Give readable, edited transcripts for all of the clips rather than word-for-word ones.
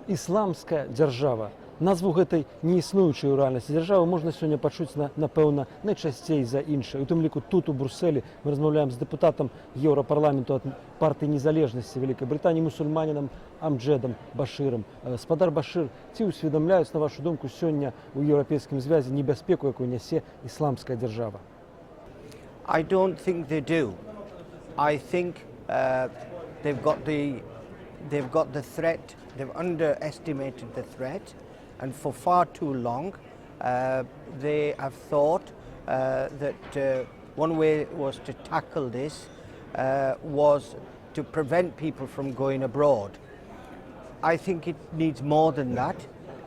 ісламская дзяржава. Назву гэтай неіснуючай у рэальнасці дзяржавы можна сёння пачуць, напэўна, найчасцей за іншае. У тым ліку тут, у Брусэлі, мы размаўляем з дэпутатам Еўрапарламенту ад партыі незалежнасці Вялікай Брытаніі, мусульманінам Амджэдам Башырам. Спадар Башыр, ці ўсведамляюць, на вашу думку, сёння ў еўрапейскім звязе небяспеку, якую нясе ісламская дзяржава? I don't think they do. I think they've got the threat, they've underestimated the threat, and for far too long they have thought that one way was to tackle this was to prevent people from going abroad. I think it needs more than that.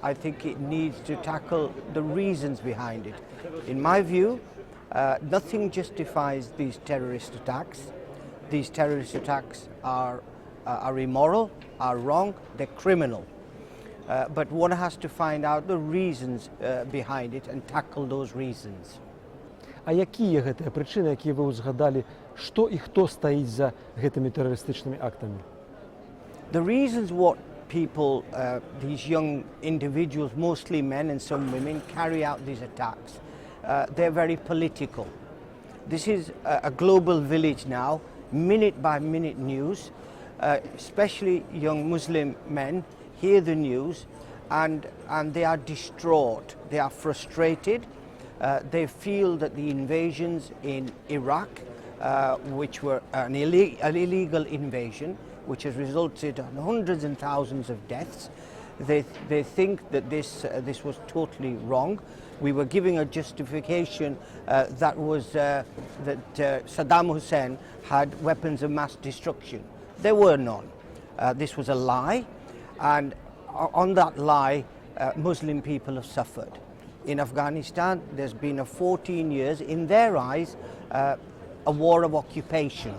I think it needs to tackle the reasons behind it. In my view, nothing justifies these terrorist attacks. These terrorist attacks are immoral, are wrong, they're criminal. But one has to find out the reasons behind it and tackle those reasons. А якія гэтыя прычыны, якія вы ўзгадалі, што і хто стаіць за гэтымі тэрарыстычнымі актамі? The reasons what people, these young individuals, mostly men and some women, carry out these attacks, they're very political. This is a global village now, minute by minute news, especially young Muslim men hear the news and they are distraught, they are frustrated. They feel that the invasions in Iraq, which were an illegal invasion, which has resulted in hundreds and thousands of deaths, they think that this was totally wrong. We were giving a justification that Saddam Hussein had weapons of mass destruction. There were none. This was a lie, and on that lie, Muslim people have suffered. In Afghanistan, there's been 14 years, in their eyes, a war of occupation.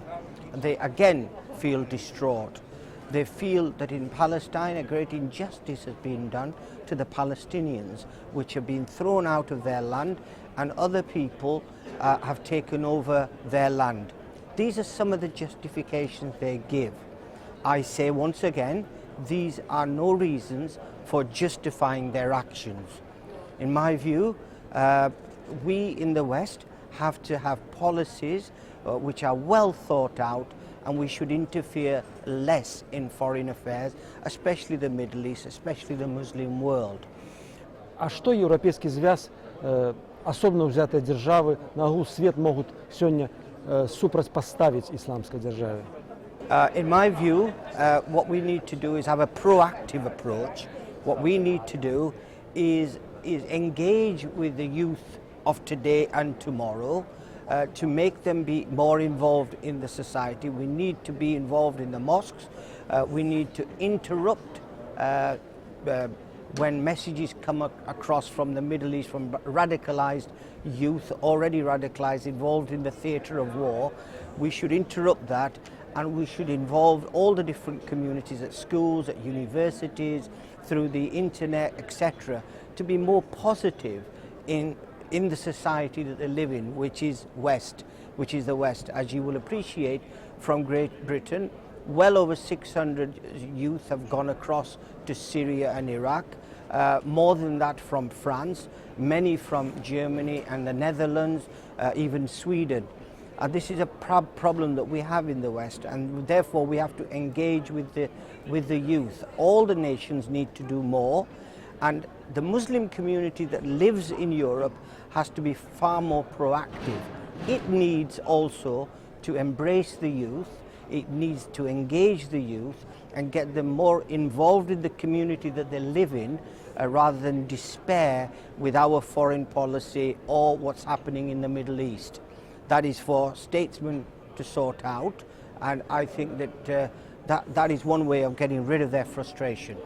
They again feel distraught. They feel that in Palestine a great injustice has been done to the Palestinians, which have been thrown out of their land, and other people have taken over their land. These are some of the justifications they give. I say once again, these are no reasons for justifying their actions. In my view, we in the West have to have policies which are well thought out, and we should interfere less in foreign affairs, especially the Middle East, especially the Muslim world. А што еўрапейскі звяз, асобна ўзятыя дзяржавы, на агул свет могуць сёння супрацьпаставіць ісламскай дзяржаве? In my view, what we need to do is have a proactive approach. What we need to do is engage with the youth of today and tomorrow to make them be more involved in the society. We need to be involved in the mosques. We need to interrupt when messages come across from the Middle East, from radicalized youth, already radicalized, involved in the theater of war. We should interrupt that, and we should involve all the different communities at schools, at universities, through the internet, etc., to be more positive in the society that they live in, which is the West. As you will appreciate, from Great Britain, well over 600 youth have gone across to Syria and Iraq, more than that from France, many from Germany and the Netherlands, even Sweden. This is a problem that we have in the West, and therefore we have to engage with the youth. All the nations need to do more, and the Muslim community that lives in Europe has to be far more proactive. It needs also to embrace the youth, it needs to engage the youth and get them more involved in the community that they live in, rather than despair with our foreign policy or what's happening in the Middle East. That is for statesmen to sort out, and I think that is one way of getting rid of their frustration.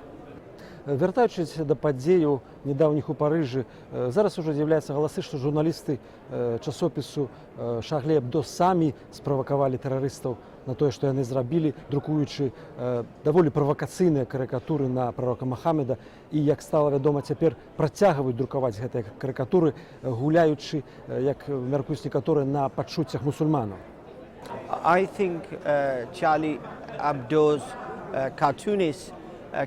Вяртаючись до падзеяў недаўніх у Парыжы, зараз ужо з'яўляюцца галасы, што журналісты часопісу Шарлі Эбдо самі справакавалі тэрарыстаў на тое, што яны зрабілі, друкуючы даволі правакацыйныя карыкатуры на прарока Мухаммеда, і, як стала вядома цяпер, працягваюць друкаваць гэтыя карыкатуры, гуляючы, як мяркуюць некаторыя, на пачуццях мусульманаў. I think Charlie Hebdo's cartoonists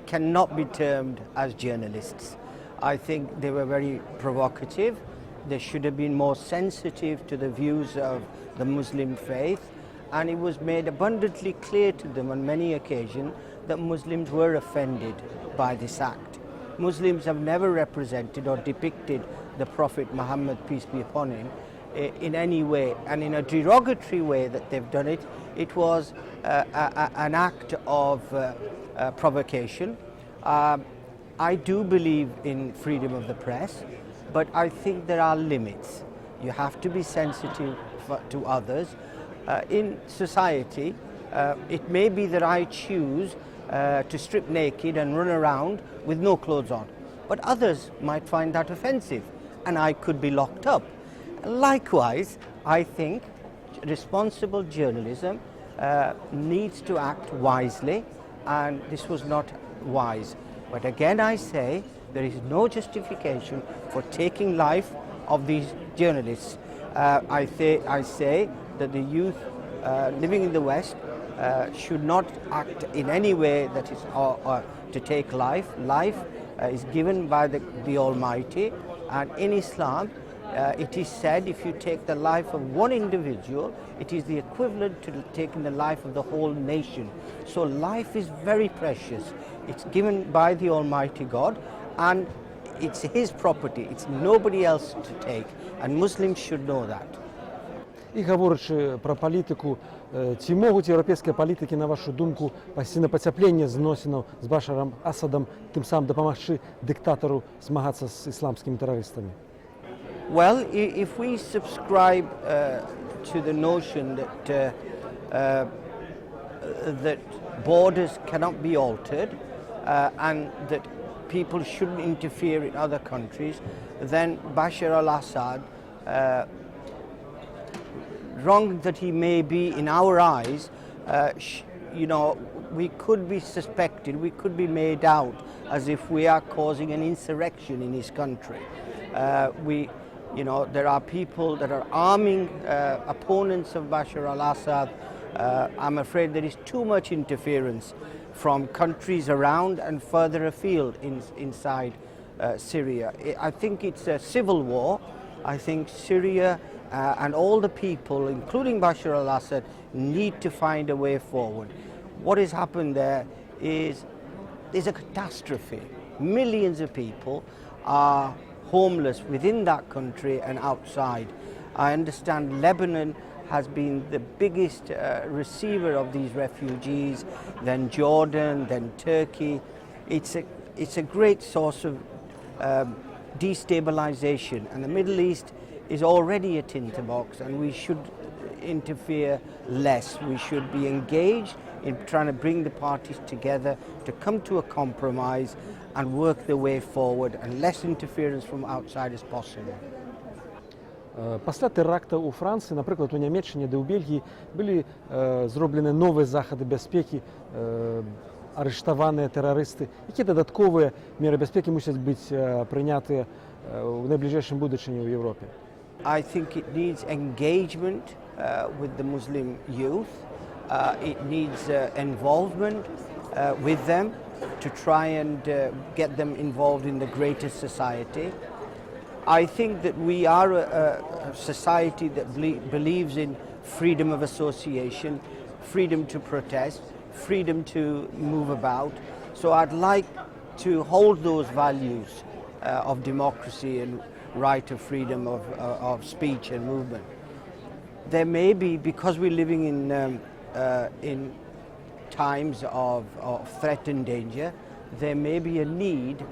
cannot be termed as journalists. I think they were very provocative. They should have been more sensitive to the views of the Muslim faith, and it was made abundantly clear to them on many occasions that Muslims were offended by this act. Muslims have never represented or depicted the Prophet Muhammad, peace be upon him, in any way, and in a derogatory way that they've done it. It was an act of provocation. I do believe in freedom of the press, but I think there are limits. You have to be sensitive to others. In society, it may be that I choose to strip naked and run around with no clothes on, but others might find that offensive, and I could be locked up. Likewise, I think responsible journalism needs to act wisely, and this was not wise. But again, I say there is no justification for taking life of these journalists. I say that the youth living in the West should not act in any way that is to take life. Life is given by the Almighty, and in Islam it is said if you take the life of one individual, it is the equivalent to taking the life of the whole nation. So life is very precious. It's given by the Almighty God, and it's His property. It's nobody else to take, and Muslims should know that. І говорячи про політику, ці можуть європейські політики, на вашу думку, пайсці на пацяпленне зносінаў з Башаром Асадом, тим самым дапамагчы дыктатару змагацца з ісламскімі тэрарыстамі? Well, if we subscribe to the notion that borders cannot be altered and that people shouldn't interfere in other countries, then Bashar al-Assad, wrong that he may be in our eyes, we could be suspected, we could be made out as if we are causing an insurrection in his country. There are people that are arming opponents of Bashar al-Assad. I'm afraid there is too much interference from countries around and further afield inside Syria. I think it's a civil war. I think Syria and all the people, including Bashar al-Assad, need to find a way forward. What has happened there is a catastrophe. Millions of people are homeless within that country and outside. I understand Lebanon has been the biggest receiver of these refugees, then Jordan, then Turkey. It's a great source of destabilization, and the Middle East is already a tinderbox, and we should interfere less. We should be engaged in trying to bring the parties together to come to a compromise and work the way forward, and less interference from outside as possible. Пасля тэрактаў у Францыі, напрыклад, у Нямецчыне ды ў Бельгіі былі зроблены новыя захады бяспекі, арыштаваныя тэрарысты. Якія дадатковыя меры бяспекі мусяць быць прынятыя ў найбліжэйшым будучыні ў Еўропе? I think it needs engagement with the Muslim youth. It needs involvement with them to try and get them involved in the greater society. I think that we are a society that believes in freedom of association, freedom to protest, freedom to move about. So I'd like to hold those values of democracy and right of freedom of speech and movement. There may be, because we're living in times of threat and danger, there may be a need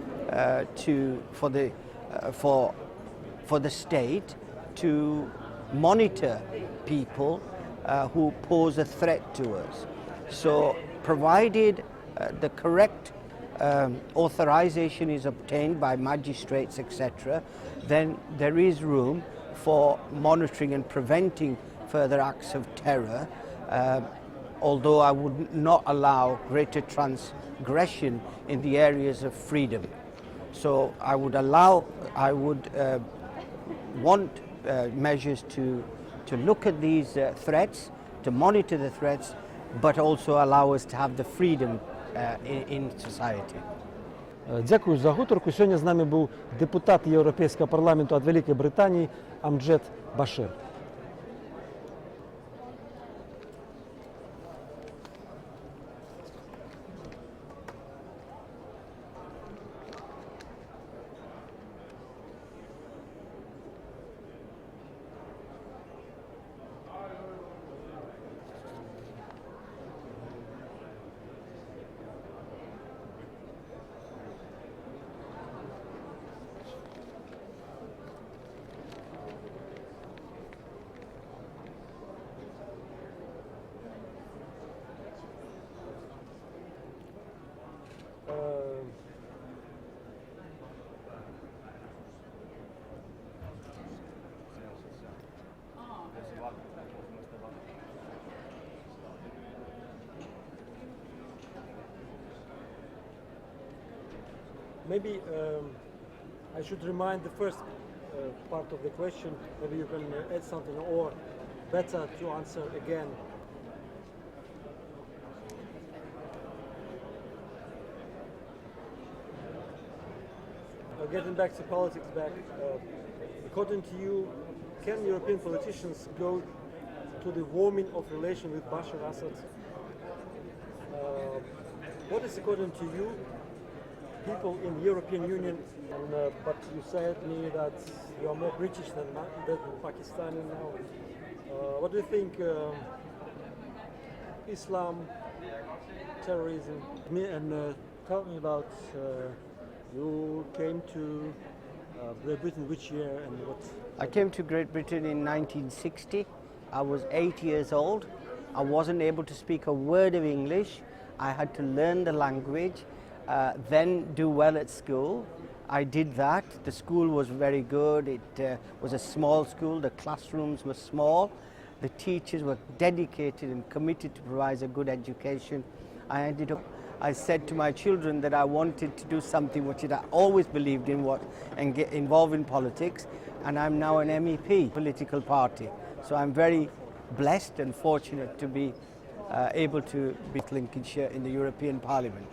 for the state to monitor people who pose a threat to us. So provided the correct authorization is obtained by magistrates, etc., then there is room for monitoring and preventing further acts of terror, although I would not allow greater transgression in the areas of freedom. So I would want measures to look at these threats, to monitor the threats, but also allow us to have the freedom in society. Дякую за гутарку. Сёння з намі быў дэпутат Еўрапейскага парламенту ад Вялікай Брытаніі Амджэд Башыр. Maybe I should remind the first part of the question. Maybe you can add something, or better to answer again. Getting back to politics, according to you, can European politicians go to the warming of relation with Bashar Assad? What is, according to you, people in the European Union, but you said me that you are more British than Pakistani now. What do you think? Islam, terrorism, and tell me about you came to Great Britain which year and what? I came to Great Britain in 1960. I was 8 years old. I wasn't able to speak a word of English. I had to learn the language, then do well at school. I did that. The school was very good. It was a small school. The classrooms were small. The teachers were dedicated and committed to provide a good education. I said to my children that I wanted to do something which I always believed in, and get involved in politics, and I'm now an MEP, political party. So I'm very blessed and fortunate to be able to be Lincolnshire in the European Parliament.